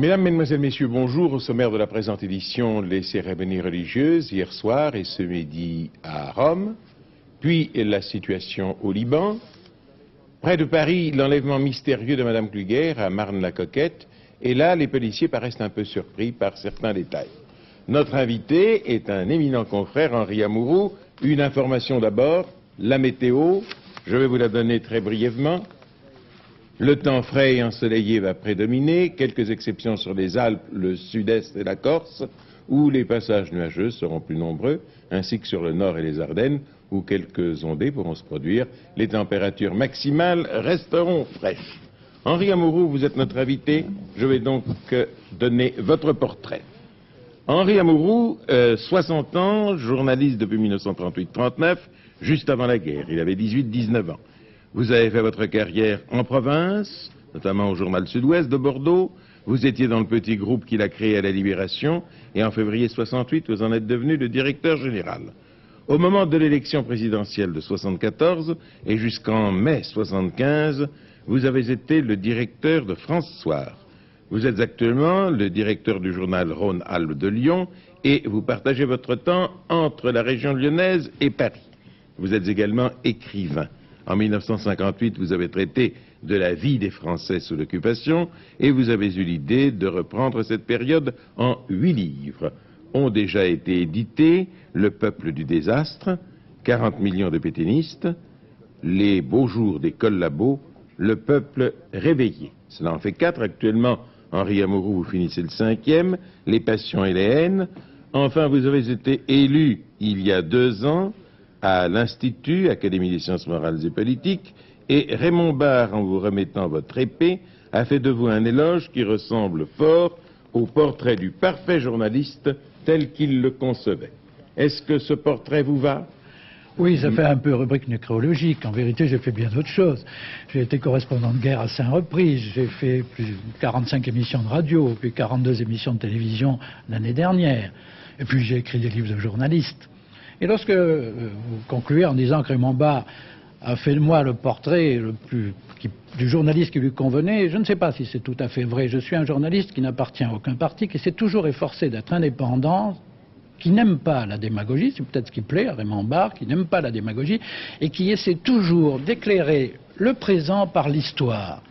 Mesdames, Mesdemoiselles, Messieurs, bonjour. Au sommaire de la présente édition, les cérémonies religieuses hier soir et ce midi à Rome, puis la situation au Liban. Près de Paris, l'enlèvement mystérieux de Madame Kluger à Marne-la-Coquette, et là, les policiers paraissent un peu surpris par certains détails. Notre invité est un éminent confrère, Henri Amourou. Une information d'abord, la météo, je vais vous la donner très brièvement. Le temps frais et ensoleillé va prédominer, quelques exceptions sur les Alpes, le sud-est et la Corse, où les passages nuageux seront plus nombreux, ainsi que sur le nord et les Ardennes, où quelques ondées pourront se produire. Les températures maximales resteront fraîches. Henri Amourou, vous êtes notre invité, je vais donc donner votre portrait. Henri Amourou, 60 ans, journaliste depuis 1938-39, juste avant la guerre, il avait 18-19 ans. Vous avez fait votre carrière en province, notamment au journal Sud-Ouest de Bordeaux. Vous étiez dans le petit groupe qu'il a créé à la Libération et en février 68, vous en êtes devenu le directeur général. Au moment de l'élection présidentielle de 74 et jusqu'en mai 75, vous avez été le directeur de France Soir. Vous êtes actuellement le directeur du journal Rhône-Alpes de Lyon et vous partagez votre temps entre la région lyonnaise et Paris. Vous êtes également écrivain. En 1958, vous avez traité de la vie des Français sous l'occupation et vous avez eu l'idée de reprendre cette période en 8 livres. Ont déjà été édités Le peuple du désastre, 40 millions de pétainistes, Les beaux jours des collabos, Le peuple réveillé. Cela en fait 4 actuellement. Henri Amourou, vous finissez le 5e, Les passions et les haines. Enfin, vous avez été élu il y a 2 ans à l'Institut, Académie des sciences morales et politiques, et Raymond Barre, en vous remettant votre épée, a fait de vous un éloge qui ressemble fort au portrait du parfait journaliste tel qu'il le concevait. Est-ce que ce portrait vous va ? Oui, ça fait un peu rubrique nécrologique. En vérité, j'ai fait bien d'autres choses. J'ai été correspondant de guerre à 5 reprises. J'ai fait plus de 45 émissions de radio, puis 42 émissions de télévision l'année dernière. Et puis j'ai écrit des livres de journalistes. Et lorsque vous concluez en disant que Raymond Barre a fait de moi le portrait du journaliste qui lui convenait, je ne sais pas si c'est tout à fait vrai. Je suis un journaliste qui n'appartient à aucun parti, qui s'est toujours efforcé d'être indépendant, qui n'aime pas la démagogie, c'est peut-être ce qui plaît à Raymond Barre, qui n'aime pas la démagogie, et qui essaie toujours d'éclairer le présent par l'histoire.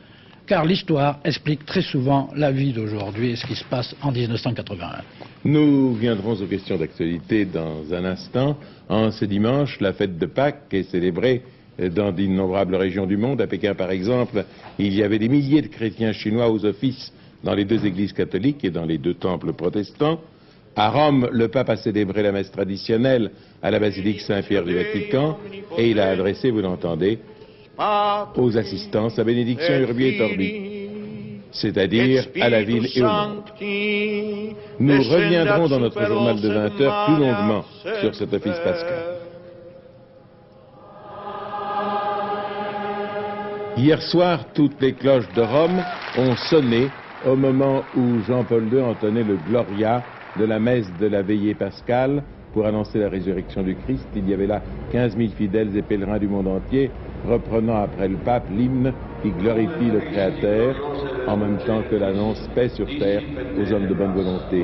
Car l'histoire explique très souvent la vie d'aujourd'hui et ce qui se passe en 1981. Nous viendrons aux questions d'actualité dans un instant. En ce dimanche, la fête de Pâques est célébrée dans d'innombrables régions du monde. À Pékin, par exemple, il y avait des milliers de chrétiens chinois aux offices dans les 2 églises catholiques et dans les 2 temples protestants. À Rome, le pape a célébré la messe traditionnelle à la basilique Saint-Pierre du Vatican et il a adressé, vous l'entendez, aux assistants sa bénédiction Urbi et Orbi, c'est-à-dire à la ville et au monde. Nous reviendrons dans notre journal de 20 heures plus longuement sur cet office pascal. Hier soir, toutes les cloches de Rome ont sonné au moment où Jean-Paul II entonnait le Gloria de la messe de la veillée pascale pour annoncer la résurrection du Christ. Il y avait là 15 000 fidèles et pèlerins du monde entier, reprenant après le pape l'hymne qui glorifie le Créateur, en même temps que l'annonce paix sur terre aux hommes de bonne volonté.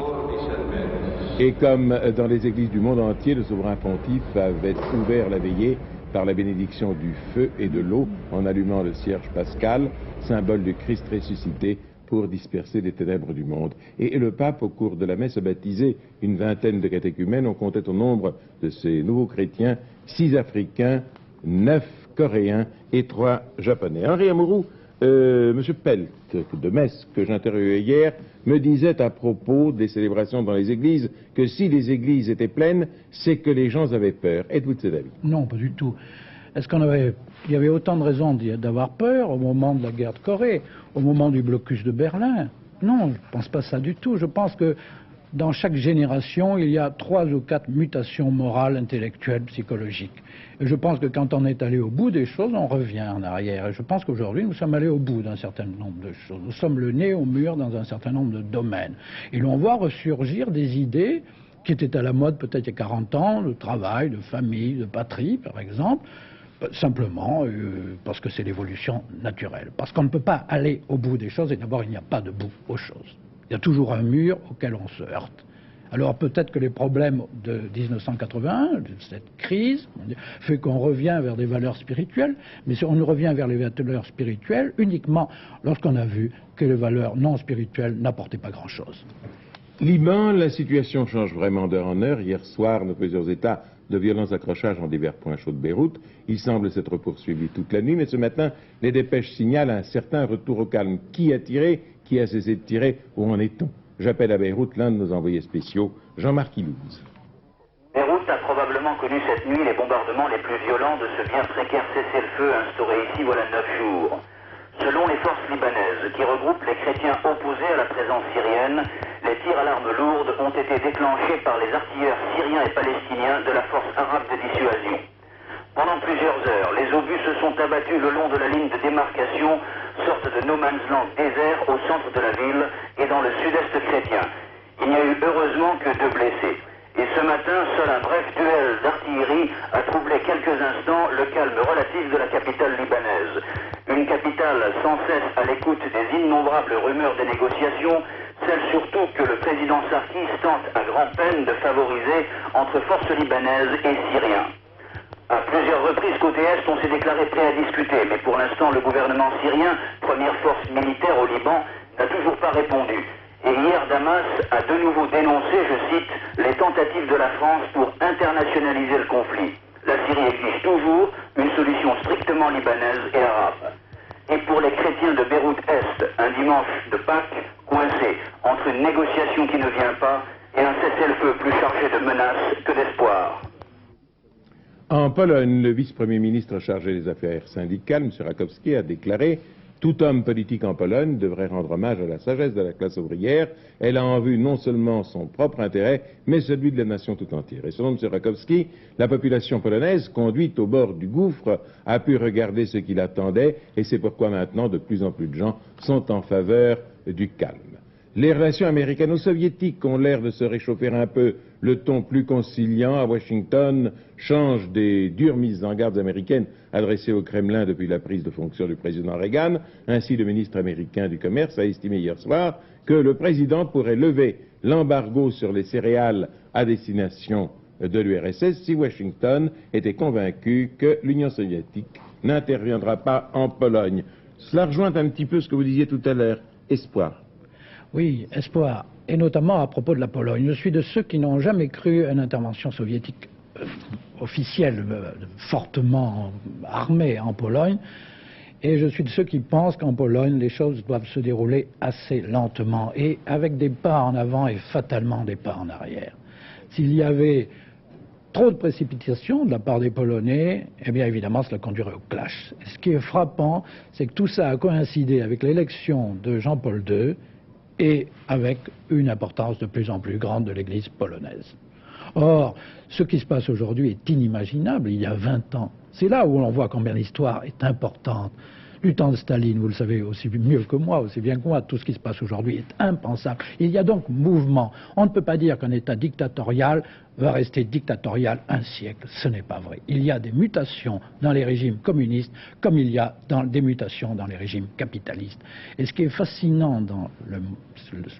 Et comme dans les églises du monde entier, le souverain pontife avait ouvert la veillée par la bénédiction du feu et de l'eau en allumant le cierge pascal, symbole du Christ ressuscité, pour disperser les ténèbres du monde. Et le pape, au cours de la messe, a baptisé une vingtaine de catéchumènes. On comptait au nombre de ces nouveaux chrétiens 6 Africains, 9 Coréens et 3 Japonais. Henri Amourou, M. Pelt de Metz, que j'interviewais hier, me disait à propos des célébrations dans les églises que si les églises étaient pleines, c'est que les gens avaient peur. Êtes-vous de cet avis? Non, pas du tout. Est-ce il y avait autant de raisons d'avoir peur au moment de la guerre de Corée, au moment du blocus de Berlin? Non, je ne pense pas ça du tout. Je pense que dans chaque génération, il y a 3 ou 4 mutations morales, intellectuelles, psychologiques. Et je pense que quand on est allé au bout des choses, on revient en arrière. Et je pense qu'aujourd'hui, nous sommes allés au bout d'un certain nombre de choses. Nous sommes le nez au mur dans un certain nombre de domaines. Et l'on voit ressurgir des idées qui étaient à la mode peut-être il y a 40 ans, de travail, de famille, de patrie, par exemple. Simplement parce que c'est l'évolution naturelle. Parce qu'on ne peut pas aller au bout des choses et d'abord il n'y a pas de bout aux choses. Il y a toujours un mur auquel on se heurte. Alors peut-être que les problèmes de 1981, de cette crise, fait qu'on revient vers des valeurs spirituelles, mais on revient vers les valeurs spirituelles uniquement lorsqu'on a vu que les valeurs non spirituelles n'apportaient pas grand-chose. Liban, la situation change vraiment d'heure en heure. Hier soir, nos plusieurs États de violents accrochages en divers points chauds de Beyrouth. Il semble s'être poursuivi toute la nuit, mais ce matin, les dépêches signalent un certain retour au calme. Qui a tiré? Qui a cessé de tirer? Où en est-on? J'appelle à Beyrouth l'un de nos envoyés spéciaux, Jean-Marc Ilouz. Beyrouth a probablement connu cette nuit les bombardements les plus violents de ce bien précaire cessez-le-feu instauré ici voilà 9 jours. Selon les forces libanaises, qui regroupent les chrétiens opposés à la présence syrienne, les tirs à l'arme lourde ont été déclenchés par les artilleurs syriens et palestiniens de la force arabe de dissuasion. Pendant plusieurs heures, les obus se sont abattus le long de la ligne de démarcation, sorte de no man's land désert au centre de la ville et dans le sud-est chrétien. Il n'y a eu heureusement que 2 blessés. Et ce matin, seul un bref duel d'artillerie a troublé quelques instants le calme relatif de la capitale libanaise. Une capitale sans cesse à l'écoute des innombrables rumeurs des négociations, celle surtout que le président Sarkis tente à grand-peine de favoriser entre forces libanaises et syriens. À plusieurs reprises côté Est, on s'est déclaré prêt à discuter, mais pour l'instant, le gouvernement syrien, première force militaire au Liban, n'a toujours pas répondu. Et hier, Damas a de nouveau dénoncé, je cite, les tentatives de la France pour internationaliser le conflit. La Syrie exige toujours une solution strictement libanaise et arabe. Et pour les chrétiens de Beyrouth-Est, un dimanche de Pâques coincé entre une négociation qui ne vient pas et un cessez-le-feu plus chargé de menaces que d'espoir. En Pologne, le vice-premier ministre chargé des affaires syndicales, M. Rakowski, a déclaré « Tout homme politique en Pologne devrait rendre hommage à la sagesse de la classe ouvrière. Elle a en vue non seulement son propre intérêt, mais celui de la nation tout entière. » Et selon M. Rakowski, la population polonaise, conduite au bord du gouffre, a pu regarder ce qui l'attendait, et c'est pourquoi maintenant de plus en plus de gens sont en faveur du calme. Les relations américano-soviétiques ont l'air de se réchauffer un peu. Le ton plus conciliant à Washington change des dures mises en garde américaines adressées au Kremlin depuis la prise de fonction du président Reagan. Ainsi, le ministre américain du Commerce a estimé hier soir que le président pourrait lever l'embargo sur les céréales à destination de l'URSS si Washington était convaincu que l'Union soviétique n'interviendra pas en Pologne. Cela rejoint un petit peu ce que vous disiez tout à l'heure. Espoir. Oui, espoir, et notamment à propos de la Pologne. Je suis de ceux qui n'ont jamais cru à une intervention soviétique officielle, fortement armée en Pologne, et je suis de ceux qui pensent qu'en Pologne, les choses doivent se dérouler assez lentement, et avec des pas en avant et fatalement des pas en arrière. S'il y avait trop de précipitations de la part des Polonais, eh bien évidemment cela conduirait au clash. Et ce qui est frappant, c'est que tout ça a coïncidé avec l'élection de Jean-Paul II, et avec une importance de plus en plus grande de l'Église polonaise. Or, ce qui se passe aujourd'hui est inimaginable il y a 20 ans. C'est là où l'on voit combien l'histoire est importante. Du temps de Staline, vous le savez aussi mieux que moi, aussi bien que moi, tout ce qui se passe aujourd'hui est impensable. Il y a donc mouvement. On ne peut pas dire qu'un État dictatorial va rester dictatorial un siècle. Ce n'est pas vrai. Il y a des mutations dans les régimes communistes, comme il y a des mutations dans les régimes capitalistes. Et ce qui est fascinant dans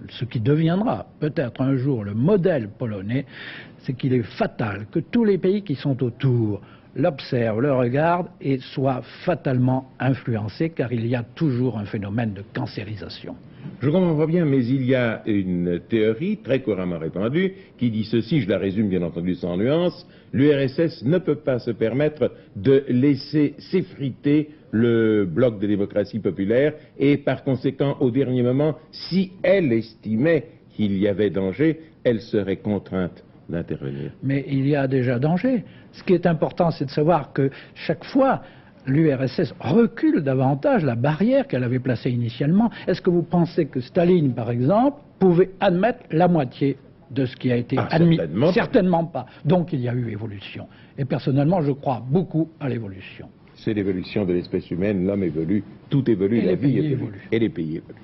ce qui deviendra peut-être un jour le modèle polonais, c'est qu'il est fatal que tous les pays qui sont autour l'observe, le regarde et soit fatalement influencé, car il y a toujours un phénomène de cancérisation. Je comprends bien, mais il y a une théorie très couramment répandue qui dit ceci, je la résume bien entendu sans nuance: l'URSS ne peut pas se permettre de laisser s'effriter le bloc de démocratie populaire et par conséquent, au dernier moment, si elle estimait qu'il y avait danger, elle serait contrainte d'intervenir. Mais il y a déjà danger. Ce qui est important, c'est de savoir que chaque fois, l'URSS recule davantage la barrière qu'elle avait placée initialement. Est-ce que vous pensez que Staline, par exemple, pouvait admettre la moitié de ce qui a été admis? Certainement pas. Donc il y a eu évolution. Et personnellement, je crois beaucoup à l'évolution. C'est l'évolution de l'espèce humaine, l'homme évolue, tout évolue, la vie évolue. Et les pays évoluent.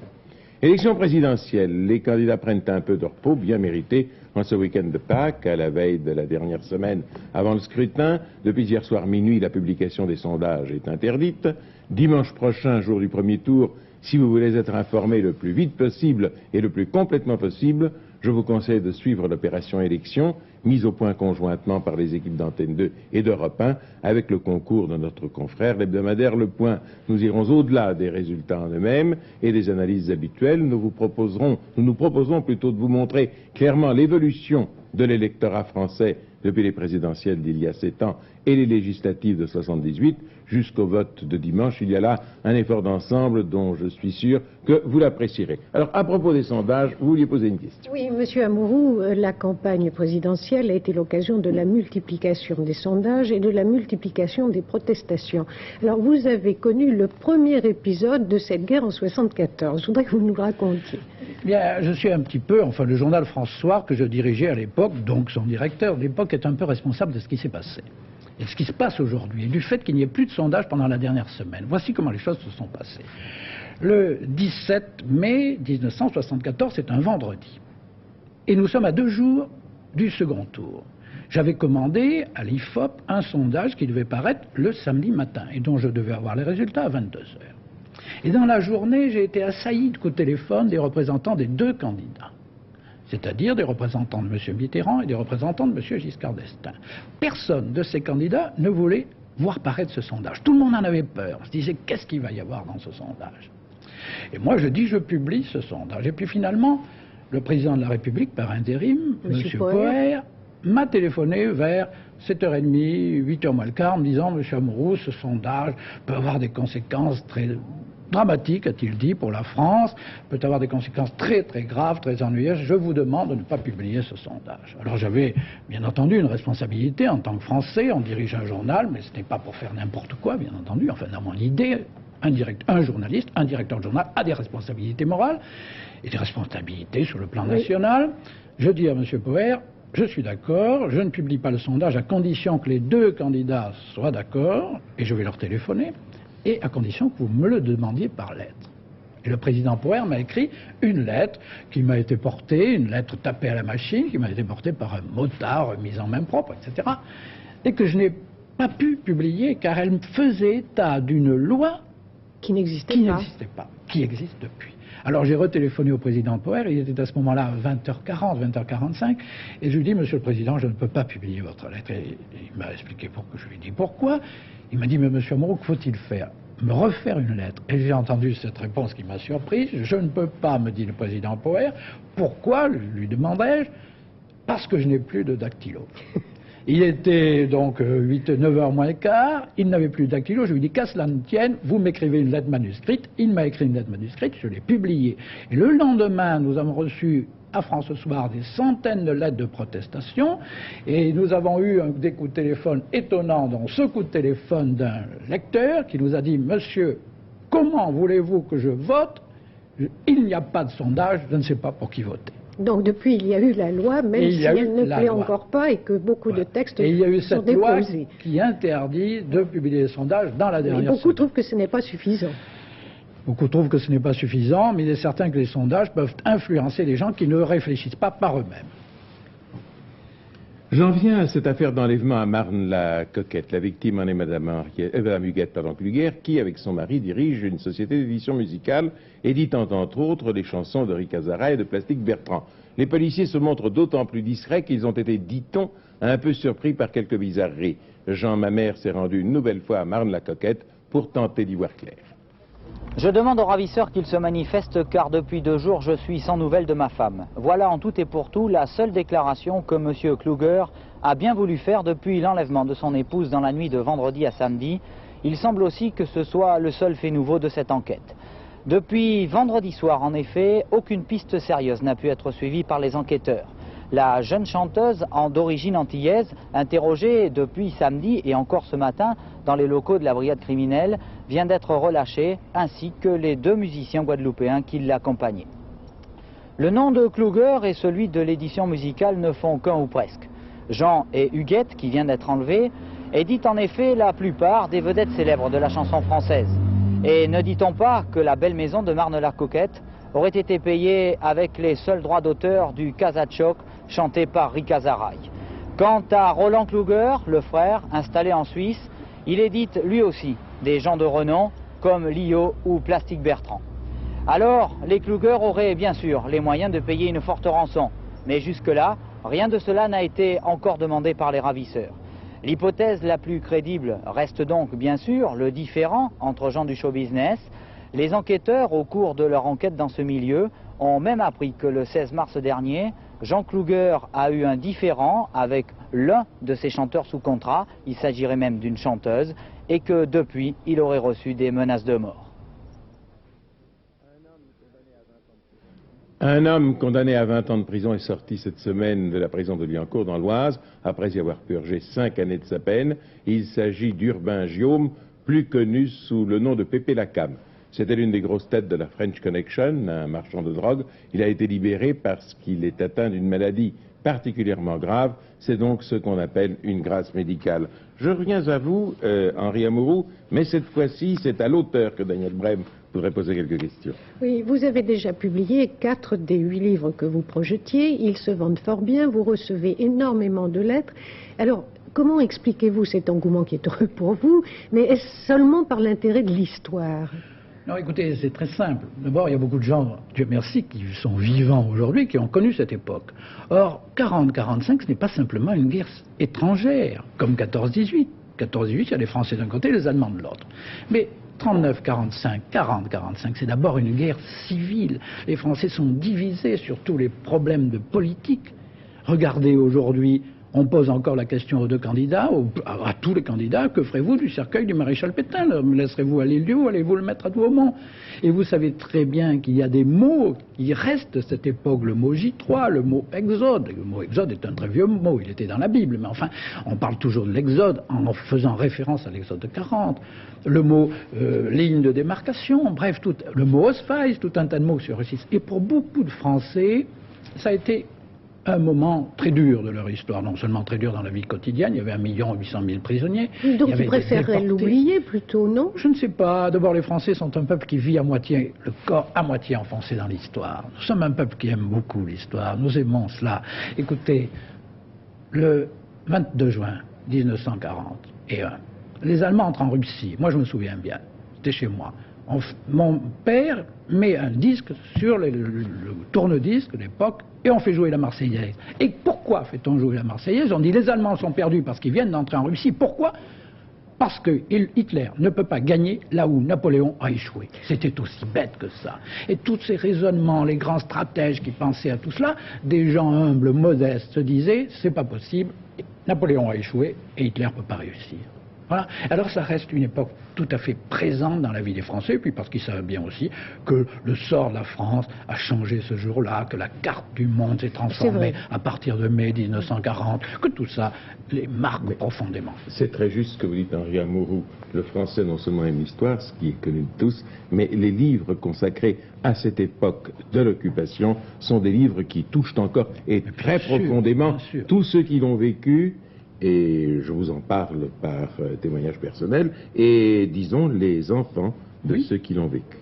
Élection présidentielle, les candidats prennent un peu de repos, bien mérité, en ce week-end de Pâques, à la veille de la dernière semaine avant le scrutin. Depuis hier soir minuit, la publication des sondages est interdite. Dimanche prochain, jour du premier tour, Si vous voulez être informé le plus vite possible et le plus complètement possible, je vous conseille de suivre l'opération élection, mise au point conjointement par les équipes d'Antenne 2 et d'Europe 1, avec le concours de notre confrère, l'hebdomadaire Le Point. Nous irons au-delà des résultats en eux-mêmes et des analyses habituelles. Nous nous proposerons plutôt de vous montrer clairement l'évolution de l'électorat français depuis les présidentielles d'il y a 7 ans et les législatives de 78 jusqu'au vote de dimanche. Il y a là un effort d'ensemble dont je suis sûr que vous l'apprécierez. Alors, à propos des sondages, vous vouliez poser une question. Oui, Monsieur Amouroux, la campagne présidentielle a été l'occasion de la multiplication des sondages et de la multiplication des protestations. Alors, vous avez connu le premier épisode de cette guerre en 74. Je voudrais que vous nous le racontiez. Bien, je suis un petit peu, le journal France Soir que je dirigeais à l'époque, donc son directeur de l'époque est un peu responsable de ce qui s'est passé. Et ce qui se passe aujourd'hui, et du fait qu'il n'y ait plus de sondage pendant la dernière semaine. Voici comment les choses se sont passées. Le 17 mai 1974, c'est un vendredi. Et nous sommes à 2 jours du second tour. J'avais commandé à l'IFOP un sondage qui devait paraître le samedi matin, et dont je devais avoir les résultats à 22 heures. Et dans la journée, j'ai été assailli de coups de téléphone des représentants des 2 candidats. C'est-à-dire des représentants de M. Mitterrand et des représentants de M. Giscard d'Estaing. Personne de ces candidats ne voulait voir paraître ce sondage. Tout le monde en avait peur. On se disait, qu'est-ce qu'il va y avoir dans ce sondage? Et moi, je dis, je publie ce sondage. Et puis finalement, le président de la République, par intérim, M. Poher, m'a téléphoné vers 7h30, 8h moins le quart, en me disant, M. Amouroux, ce sondage peut avoir des conséquences très dramatique, a-t-il dit, pour la France, peut avoir des conséquences très très graves, très ennuyeuses. Je vous demande de ne pas publier ce sondage. Alors j'avais bien entendu une responsabilité en tant que Français, on dirige un journal, mais ce n'est pas pour faire n'importe quoi, bien entendu. Enfin, dans mon idée, un journaliste, un directeur de journal a des responsabilités morales et des responsabilités sur le plan national. Je dis à M. Poher, je suis d'accord, je ne publie pas le sondage à condition que les 2 candidats soient d'accord, et je vais leur téléphoner, et à condition que vous me le demandiez par lettre. Et le président Poher m'a écrit une lettre qui m'a été portée, une lettre tapée à la machine, qui m'a été portée par un motard mise en main propre, etc. Et que je n'ai pas pu publier car elle faisait état d'une loi qui n'existait pas, qui existe depuis. Alors j'ai retéléphoné au président Poher, il était à ce moment-là 20h40, 20h45, et je lui ai dit, Monsieur le Président, je ne peux pas publier votre lettre. Et il m'a expliqué pourquoi. Je lui ai dit pourquoi. Il m'a dit, mais Monsieur Amouroux, que faut-il faire? Me refaire une lettre. Et j'ai entendu cette réponse qui m'a surprise. Je ne peux pas, me dit le président Poher. Pourquoi, lui demandai-je? Parce que je n'ai plus de dactylo. Il était donc 9h moins le quart, il n'avait plus de dactylo, je lui ai dit qu'à cela ne tienne, vous m'écrivez une lettre manuscrite, il m'a écrit une lettre manuscrite, je l'ai publiée. Et le lendemain, nous avons reçu à France Soir des centaines de lettres de protestation, et nous avons eu des coups de téléphone étonnants, dont ce coup de téléphone d'un lecteur qui nous a dit « Monsieur, comment voulez-vous que je vote? Il n'y a pas de sondage, je ne sais pas pour qui voter. » Donc depuis, il y a eu la loi, même si elle ne plaît encore pas et que beaucoup de textes sont déposés. Et il y a eu cette loi qui interdit de publier les sondages dans la dernière semaine. Beaucoup trouvent que ce n'est pas suffisant. Beaucoup trouvent que ce n'est pas suffisant, mais il est certain que les sondages peuvent influencer les gens qui ne réfléchissent pas par eux-mêmes. J'en viens à cette affaire d'enlèvement à Marne-la-Coquette. La victime en est Madame Huguette Kluger, qui, avec son mari, dirige une société d'édition musicale éditant entre autres les chansons de Rick Hazara et de Plastic Bertrand. Les policiers se montrent d'autant plus discrets qu'ils ont été, dit-on, un peu surpris par quelques bizarreries. Jean Mamère s'est rendu une nouvelle fois à Marne-la-Coquette pour tenter d'y voir clair. Je demande aux ravisseurs qu'ils se manifestent car depuis 2 jours je suis sans nouvelles de ma femme. Voilà en tout et pour tout la seule déclaration que M. Kluger a bien voulu faire depuis l'enlèvement de son épouse dans la nuit de vendredi à samedi. Il semble aussi que ce soit le seul fait nouveau de cette enquête. Depuis vendredi soir, en effet, aucune piste sérieuse n'a pu être suivie par les enquêteurs. La jeune chanteuse d'origine antillaise, interrogée depuis samedi et encore ce matin dans les locaux de la brigade criminelle, vient d'être relâchée, ainsi que les 2 musiciens guadeloupéens qui l'accompagnaient. Le nom de Kluger et celui de l'édition musicale ne font qu'un ou presque. Jean et Huguette, qui vient d'être enlevés, éditent en effet la plupart des vedettes célèbres de la chanson française. Et ne dit-on pas que la belle maison de Marne-la-Coquette aurait été payée avec les seuls droits d'auteur du Kazatchok chanté par Rick Hazara. Quant à Roland Kluger, le frère, installé en Suisse, il édite lui aussi des gens de renom comme Lio ou Plastic Bertrand. Alors, les Kluger auraient bien sûr les moyens de payer une forte rançon. Mais jusque-là, rien de cela n'a été encore demandé par les ravisseurs. L'hypothèse la plus crédible reste donc bien sûr le différend entre gens du show business. Les enquêteurs, au cours de leur enquête dans ce milieu, ont même appris que le 16 mars dernier, Jean Kluger a eu un différend avec l'un de ses chanteurs sous contrat, il s'agirait même d'une chanteuse, et que depuis, il aurait reçu des menaces de mort. Un homme condamné à 20 ans de prison est sorti cette semaine de la prison de Liancourt dans l'Oise, après y avoir purgé 5 années de sa peine. Il s'agit d'Urbain Giaume, plus connu sous le nom de Pépé Lacam. C'était l'une des grosses têtes de la French Connection, un marchand de drogue. Il a été libéré parce qu'il est atteint d'une maladie particulièrement grave. C'est donc ce qu'on appelle une grâce médicale. Je reviens à vous, Henri Amouroux, mais cette fois-ci, c'est à l'auteur que Daniel Brême voudrait poser quelques questions. Oui, vous avez déjà publié 4 des 8 livres que vous projetiez. Ils se vendent fort bien, vous recevez énormément de lettres. Alors, comment expliquez-vous cet engouement qui est heureux pour vous, mais est-ce seulement par l'intérêt de l'histoire ? Non, écoutez, c'est très simple. D'abord, il y a beaucoup de gens, Dieu merci, qui sont vivants aujourd'hui, qui ont connu cette époque. Or, 40-45, ce n'est pas simplement une guerre étrangère, comme 14-18. 14-18, il y a les Français d'un côté et les Allemands de l'autre. Mais 39-45, 40-45, c'est d'abord une guerre civile. Les Français sont divisés sur tous les problèmes de politique. Regardez aujourd'hui, on pose encore la question aux deux candidats, à tous les candidats, que ferez-vous du cercueil du maréchal Pétain? Me laisserez-vous aller le lieu ou allez-vous le mettre à Douaumont? Et vous savez très bien qu'il y a des mots qui restent de cette époque, le mot J3, le mot exode. Le mot exode est un très vieux mot, il était dans la Bible, mais enfin, on parle toujours de l'exode en faisant référence à l'exode de 40. Le mot ligne de démarcation, bref, le mot Ostweiss, tout un tas de mots sur Russie. Et pour beaucoup de Français, ça a été un moment très dur de leur histoire, non seulement très dur dans la vie quotidienne, il y avait 1 800 000 prisonniers. Donc ils préféreraient l'oublier plutôt, non? Je ne sais pas. D'abord, les Français sont un peuple qui vit à moitié, le corps à moitié enfoncé dans l'histoire. Nous sommes un peuple qui aime beaucoup l'histoire, nous aimons cela. Écoutez, le 22 juin 1941, les Allemands entrent en Russie. Moi, je me souviens bien, c'était chez moi. Mon père met un disque sur le tourne-disque de l'époque et on fait jouer la Marseillaise. Et pourquoi fait-on jouer la Marseillaise? On dit les Allemands sont perdus parce qu'ils viennent d'entrer en Russie. Pourquoi? Parce que Hitler ne peut pas gagner là où Napoléon a échoué. C'était aussi bête que ça. Et tous ces raisonnements, les grands stratèges qui pensaient à tout cela, des gens humbles, modestes, se disaient c'est pas possible, Napoléon a échoué et Hitler ne peut pas réussir. Voilà. Alors ça reste une époque tout à fait présente dans la vie des Français, puis parce qu'ils savent bien aussi que le sort de la France a changé ce jour-là, que la carte du monde s'est transformée à partir de mai 1940, que tout ça les marque profondément. C'est très juste ce que vous dites, Henri Amouroux. Le français non seulement aime l'histoire, ce qui est connu de tous, mais les livres consacrés à cette époque de l'occupation sont des livres qui touchent encore et très profondément tous ceux qui l'ont vécu. Et je vous en parle par témoignage personnel, et disons les enfants de ceux qui l'ont vécu.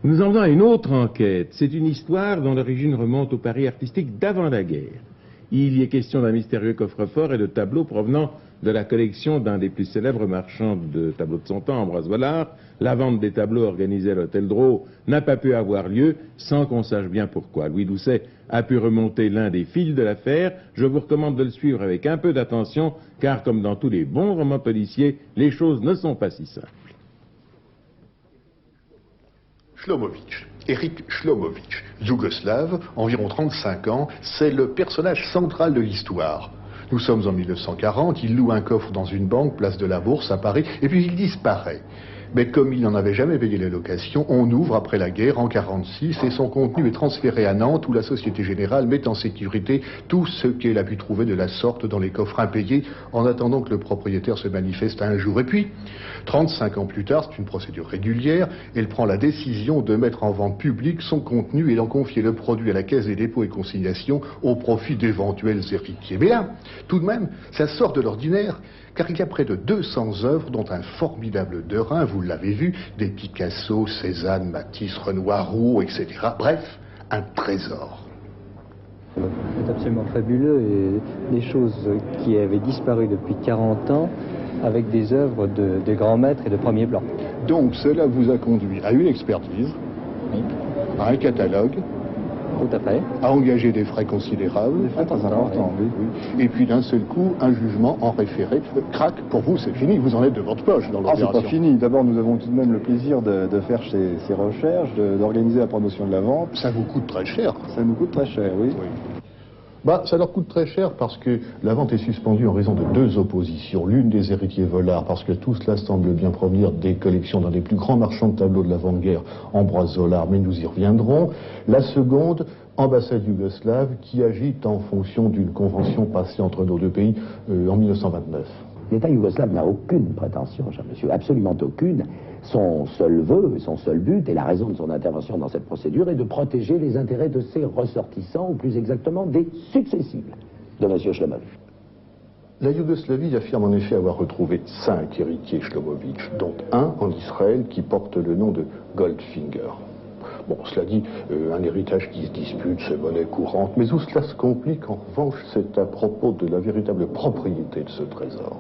Nous en venons à une autre enquête. C'est une histoire dont l'origine remonte au Paris artistique d'avant la guerre. Il y est question d'un mystérieux coffre-fort et de tableaux provenant de la collection d'un des plus célèbres marchands de tableaux de son temps, Ambroise Vollard. La vente des tableaux organisée à l'hôtel Drouot n'a pas pu avoir lieu sans qu'on sache bien pourquoi. Louis Doucet a pu remonter l'un des fils de l'affaire. Je vous recommande de le suivre avec un peu d'attention, car comme dans tous les bons romans policiers, les choses ne sont pas si simples. Shlomovitch, Eric Shlomovitch, yougoslave, environ 35 ans, c'est le personnage central de l'histoire. Nous sommes en 1940, il loue un coffre dans une banque, place de la Bourse à Paris, et puis il disparaît. Mais comme il n'en avait jamais payé les locations, on ouvre après la guerre en 1946 et son contenu est transféré à Nantes où la Société Générale met en sécurité tout ce qu'elle a pu trouver de la sorte dans les coffres impayés en attendant que le propriétaire se manifeste un jour. Et puis, 35 ans plus tard, c'est une procédure régulière, elle prend la décision de mettre en vente publique son contenu et d'en confier le produit à la Caisse des dépôts et consignations au profit d'éventuels héritiers. Mais là, tout de même, ça sort de l'ordinaire, car il y a près de 200 œuvres, dont un formidable Derain, vous l'avez vu, des Picasso, Cézanne, Matisse, Renoir, Rouault, etc. Bref, un trésor. C'est absolument fabuleux, et des choses qui avaient disparu depuis 40 ans, avec des œuvres de grands maîtres et de premier plan. Donc cela vous a conduit à une expertise, à un catalogue, Tout à fait. à engager des frais considérables, Des frais très importants, oui. et puis d'un seul coup, un jugement en référé. Crac, pour vous c'est fini, vous en êtes de votre poche dans Ah, c'est l'opération. pas fini. D'abord, nous avons tout de même le plaisir de faire ces recherches, d'organiser la promotion de la vente. Ça vous coûte très cher. Ça nous coûte très cher, oui. Bah, ça leur coûte très cher parce que la vente est suspendue en raison de deux oppositions. L'une des héritiers Vollard, parce que tout cela semble bien provenir des collections d'un des plus grands marchands de tableaux de l'avant-guerre, Ambroise Vollard, mais nous y reviendrons. La seconde, ambassade yougoslave, qui agite en fonction d'une convention passée entre nos deux pays en 1929. L'État yougoslave n'a aucune prétention, cher monsieur, absolument aucune. Son seul vœu, son seul but, et la raison de son intervention dans cette procédure, est de protéger les intérêts de ses ressortissants, ou plus exactement des successibles de monsieur Shlomovitch. La Yougoslavie affirme en effet avoir retrouvé 5 héritiers Shlomovitch, dont un en Israël qui porte le nom de Goldfinger. Bon, cela dit, un héritage qui se dispute, c'est monnaie courante, mais où cela se complique, en revanche, c'est à propos de la véritable propriété de ce trésor.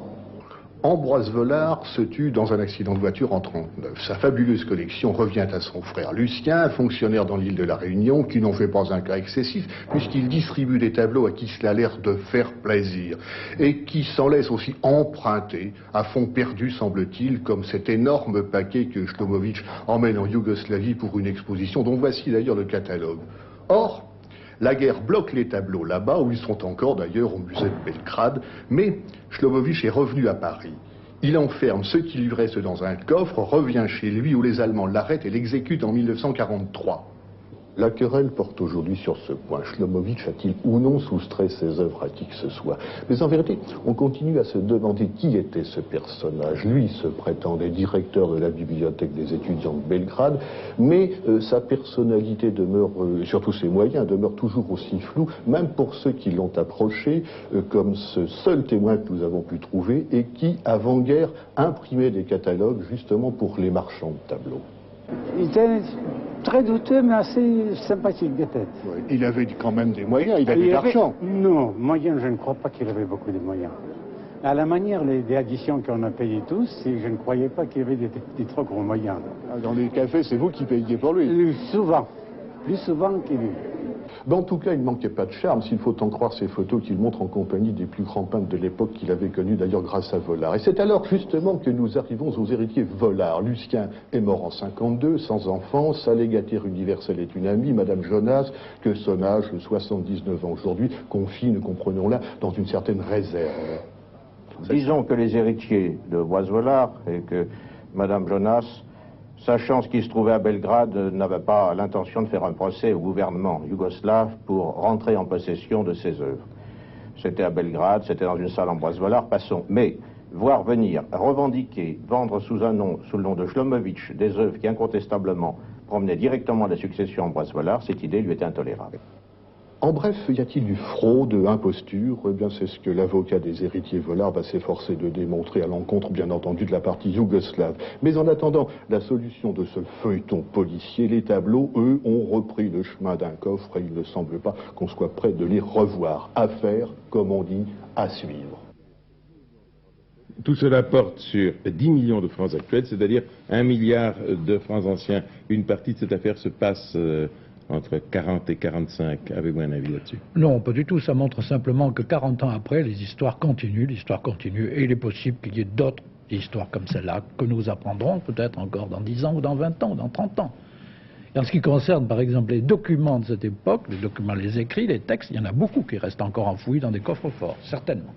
Ambroise Vollard se tue dans un accident de voiture en 1939. Sa fabuleuse collection revient à son frère Lucien, fonctionnaire dans l'île de la Réunion, qui n'en fait pas un cas excessif, puisqu'il distribue des tableaux à qui cela a l'air de faire plaisir, et qui s'en laisse aussi emprunter, à fond perdu semble-t-il, comme cet énorme paquet que Shlomovitch emmène en Yougoslavie pour une exposition, dont voici d'ailleurs le catalogue. Or, la guerre bloque les tableaux là-bas, où ils sont encore d'ailleurs au musée de Belgrade, mais Shlomovitch est revenu à Paris. Il enferme ce qui lui reste dans un coffre, revient chez lui où les Allemands l'arrêtent et l'exécutent en 1943. La querelle porte aujourd'hui sur ce point. Shlomovitch a-t-il ou non soustrait ses œuvres à qui que ce soit? Mais en vérité, on continue à se demander qui était ce personnage. Lui se prétendait directeur de la bibliothèque des étudiants de Belgrade, mais sa personnalité demeure, surtout ses moyens, demeurent toujours aussi flous, même pour ceux qui l'ont approché, comme ce seul témoin que nous avons pu trouver, et qui, avant-guerre, imprimait des catalogues justement pour les marchands de tableaux. Il était très douteux, mais assez sympathique de tête. Oui, il avait quand même des moyens, il avait de l'argent. Non, moyens, je ne crois pas qu'il avait beaucoup de moyens. À la manière des additions qu'on a payées tous, je ne croyais pas qu'il y avait des trop gros moyens. Dans les cafés, c'est vous qui payiez pour lui? Souvent. Plus souvent qu'il lui. En tout cas, il ne manquait pas de charme, s'il faut en croire ces photos qu'il montre en compagnie des plus grands peintres de l'époque qu'il avait connus d'ailleurs grâce à Vollard. Et c'est alors justement que nous arrivons aux héritiers Vollard. Lucien est mort en 52, sans enfant, sa légataire universelle est une amie, Madame Jonas, que son âge, 79 ans aujourd'hui, confine, comprenons-la, dans une certaine réserve. Disons que les héritiers de Ambroise Vollard et que Madame Jonas, sachant ce qui se trouvait à Belgrade, n'avait pas l'intention de faire un procès au gouvernement yougoslave pour rentrer en possession de ses œuvres. C'était à Belgrade, c'était dans une salle Ambroise Vollard, passons. Mais voir venir, revendiquer, vendre sous le nom de Shlomovitch des œuvres qui incontestablement provenaient directement de la succession Ambroise Vollard, cette idée lui était intolérable. En bref, y a-t-il eu fraude, imposture? Eh bien, c'est ce que l'avocat des héritiers Vollard va s'efforcer de démontrer à l'encontre, bien entendu, de la partie yougoslave. Mais en attendant la solution de ce feuilleton policier, les tableaux, eux, ont repris le chemin d'un coffre et il ne semble pas qu'on soit prêt de les revoir. Affaire, comme on dit, à suivre. Tout cela porte sur 10 millions de francs actuels, c'est-à-dire 1 milliard de francs anciens. Une partie de cette affaire se passe entre 40 et 45. Avez-vous un avis là-dessus? Non, pas du tout. Ça montre simplement que 40 ans après, l'histoire continue, et il est possible qu'il y ait d'autres histoires comme celle-là que nous apprendrons peut-être encore dans 10 ans ou dans 20 ans ou dans 30 ans. Et en ce qui concerne par exemple les documents de cette époque, les documents, les écrits, les textes, il y en a beaucoup qui restent encore enfouis dans des coffres forts, certainement.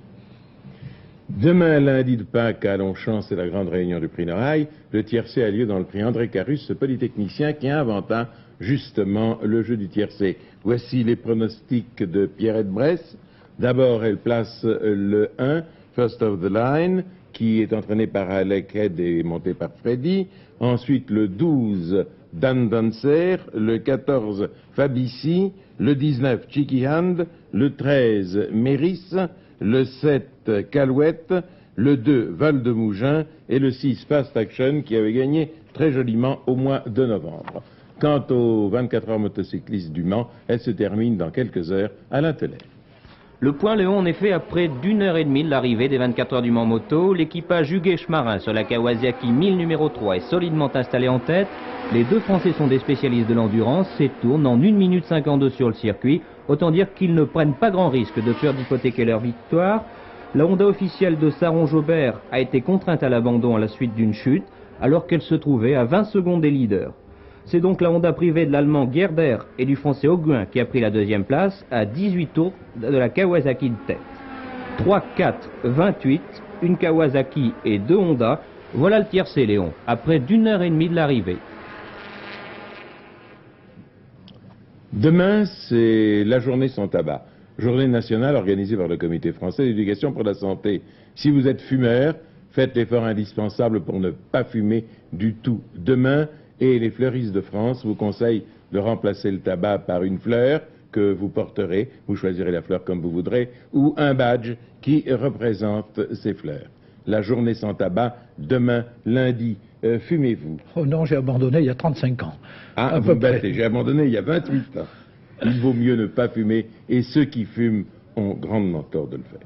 Demain, lundi de Pâques, à Longchamp, c'est la grande réunion du prix Noailles. Le tiercé a lieu dans le prix André Carus, ce polytechnicien qui inventa justement le jeu du tiercé. Voici les pronostics de Pierrette Bresse. D'abord, elle place le 1, First of the Line, qui est entraîné par Alec Head et monté par Freddy. Ensuite, le 12, Dan Dancer, le 14, Fabrici, le 19, Cheeky Hand, le 13, Méris, le 7, Calouette, le 2, Val de Mougin et le 6, Fast Action, qui avait gagné très joliment au mois de novembre. Quant aux 24 heures motocyclistes du Mans, elles se terminent dans quelques heures à l'Intellet. Le point Léon, en effet, à près d'une heure et demie de l'arrivée des 24 heures du Mans Moto, l'équipage Hugues Marin sur la Kawasaki 1000 numéro 3 est solidement installé en tête. Les deux Français sont des spécialistes de l'endurance et tournent en 1 minute 52 sur le circuit. Autant dire qu'ils ne prennent pas grand risque de peur d'hypothéquer leur victoire. La Honda officielle de Saron-Jobert a été contrainte à l'abandon à la suite d'une chute, alors qu'elle se trouvait à 20 secondes des leaders. C'est donc la Honda privée de l'Allemand Gerder et du Français Auguin qui a pris la deuxième place à 18 tours de la Kawasaki de tête. 3, 4, 28, une Kawasaki et 2 Honda. Voilà le tiercé, Léon, après d'une heure et demie de l'arrivée. Demain, c'est la journée sans tabac. Journée nationale organisée par le Comité français d'éducation pour la santé. Si vous êtes fumeur, faites l'effort indispensable pour ne pas fumer du tout. Demain, et les fleuristes de France vous conseillent de remplacer le tabac par une fleur que vous porterez, vous choisirez la fleur comme vous voudrez, ou un badge qui représente ces fleurs. La journée sans tabac, demain, lundi, fumez-vous? Oh non, j'ai abandonné il y a 35 ans. Ah, vous battez, j'ai abandonné il y a 28 ans. Il vaut mieux ne pas fumer, et ceux qui fument ont grandement tort de le faire.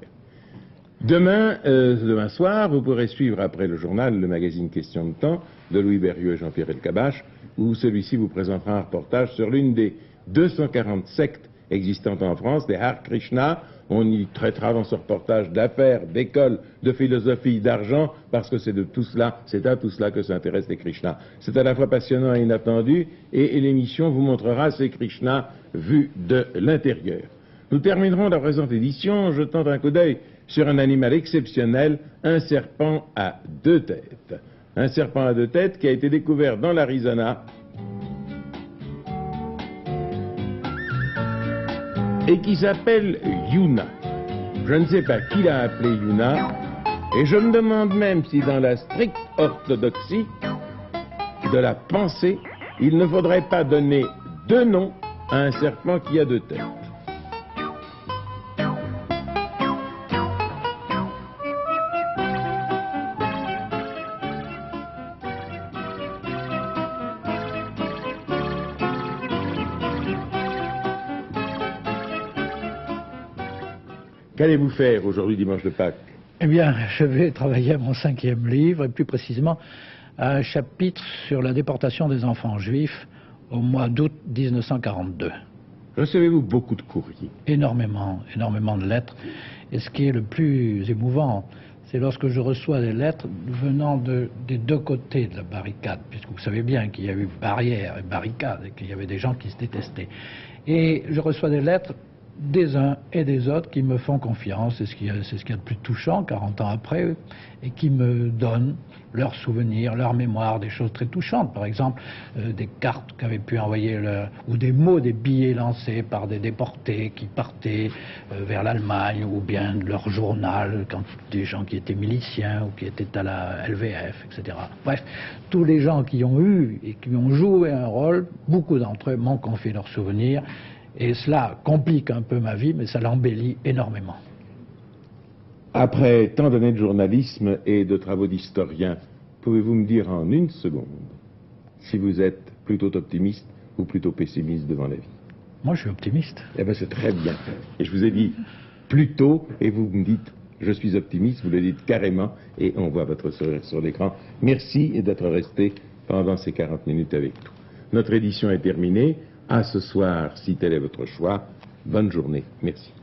Demain soir, vous pourrez suivre après le journal le magazine Question de temps de Louis Berrieux et Jean-Pierre Elkabbach, où celui-ci vous présentera un reportage sur l'une des 240 sectes existantes en France, des Hare Krishna. On y traitera dans ce reportage d'affaires, d'écoles, de philosophie, d'argent, parce que c'est à tout cela que s'intéressent les Krishna. C'est à la fois passionnant et inattendu, et l'émission vous montrera ces Krishna vus de l'intérieur. Nous terminerons la présente édition en jetant un coup d'œil sur un animal exceptionnel, un serpent à 2 têtes. Un serpent à 2 têtes qui a été découvert dans l'Arizona et qui s'appelle Yuna. Je ne sais pas qui l'a appelé Yuna, et je me demande même si dans la stricte orthodoxie de la pensée, il ne faudrait pas donner 2 noms à un serpent qui a 2 têtes. Qu'allez-vous faire aujourd'hui, dimanche de Pâques? Eh bien, je vais travailler à mon 5e livre, et plus précisément à un chapitre sur la déportation des enfants juifs au mois d'août 1942. Recevez-vous beaucoup de courriers? Énormément de lettres. Et ce qui est le plus émouvant, c'est lorsque je reçois des lettres venant des 2 côtés de la barricade, puisque vous savez bien qu'il y a eu barrière et barricade, et qu'il y avait des gens qui se détestaient. Et je reçois des lettres des uns et des autres qui me font confiance, c'est ce qu'il y a de plus touchant 40 ans après, et qui me donnent leurs souvenirs, leurs mémoires, des choses très touchantes, par exemple des cartes qu'avaient pu envoyer ou des mots, des billets lancés par des déportés qui partaient vers l'Allemagne, ou bien leur journal, quand des gens qui étaient miliciens ou qui étaient à la LVF, etc. Bref, tous les gens qui ont eu et qui ont joué un rôle, beaucoup d'entre eux m'ont confié leurs souvenirs. Et cela complique un peu ma vie, mais ça l'embellit énormément. Après tant d'années de journalisme et de travaux d'historien, pouvez-vous me dire en 1 seconde si vous êtes plutôt optimiste ou plutôt pessimiste devant la vie? Moi, je suis optimiste. Eh bien, c'est très bien. Et je vous ai dit plutôt, et vous me dites je suis optimiste, vous le dites carrément, et on voit votre sourire sur l'écran. Merci d'être resté pendant ces 40 minutes avec nous. Notre édition est terminée. À ce soir, si tel est votre choix. Bonne journée. Merci.